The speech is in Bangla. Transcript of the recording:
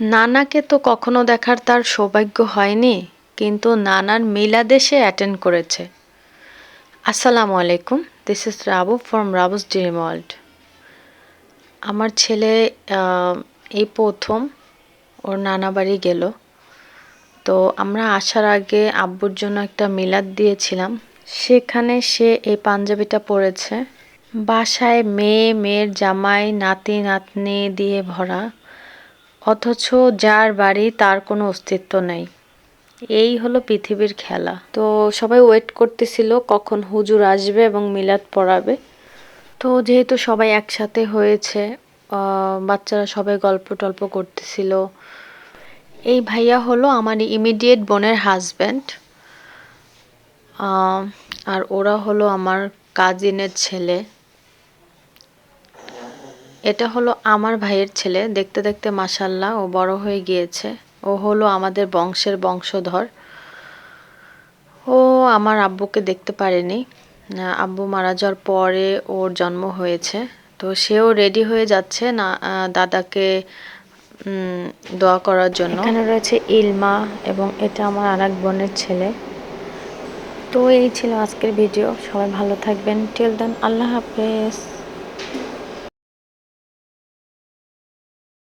নানাকে তো কখনো দেখার তার সৌভাগ্য হয়নি, কিন্তু নানার মিলাদে সে অ্যাটেন্ড করেছে। আসসালামু আলাইকুম, this is Rabu from Rabu's dream world. আমার ছেলে এই প্রথম ওর নানা বাড়ি গেল। তো আমরা আসার আগে আব্বুর জন্য একটা মিলাদ দিয়েছিলাম, সেখানে সে এই পাঞ্জাবিটা পরেছে। বাসায় মেয়ে, মেয়ের জামাই, নাতি নাতনি দিয়ে ভরা, অথচ যার বাড়ি তার কোনো অস্তিত্ব নেই। এই হলো পৃথিবীর খেলা। তো সবাই ওয়েট করতেছিল কখন হুজুর আসবে এবং মিলাদ পড়াবে। তো যেহেতু সবাই একসাথে হয়েছে, বাচ্চারা সবাই গল্প টল্প করতেছিল। এই ভাইয়া হলো আমার ইমিডিয়েট বোনের হাজব্যান্ড, আর ওরা হলো আমার কাজিনের ছেলে। এটা হলো আমার ভাইয়ের ছেলে। দেখতে দেখতে মাশাল্লাহ ও বড় হয়ে গিয়েছে। ও হলো আমাদের বংশের বংশধর। ও আমার আব্বুকে দেখতে পারেনি। আব্বু মারা যাওয়ার পরে ওর জন্ম হয়েছে। তো সেও রেডি হয়ে যাচ্ছে না দাদাকে দোয়া করার জন্য। এখানে রয়েছে ইলমা এবং এটা আমার আরেক বোনের ছেলে। তো এই ছিল আজকের ভিডিও। সবাই ভালো থাকবেন। টিল দেন, আল্লাহ হাফেজ।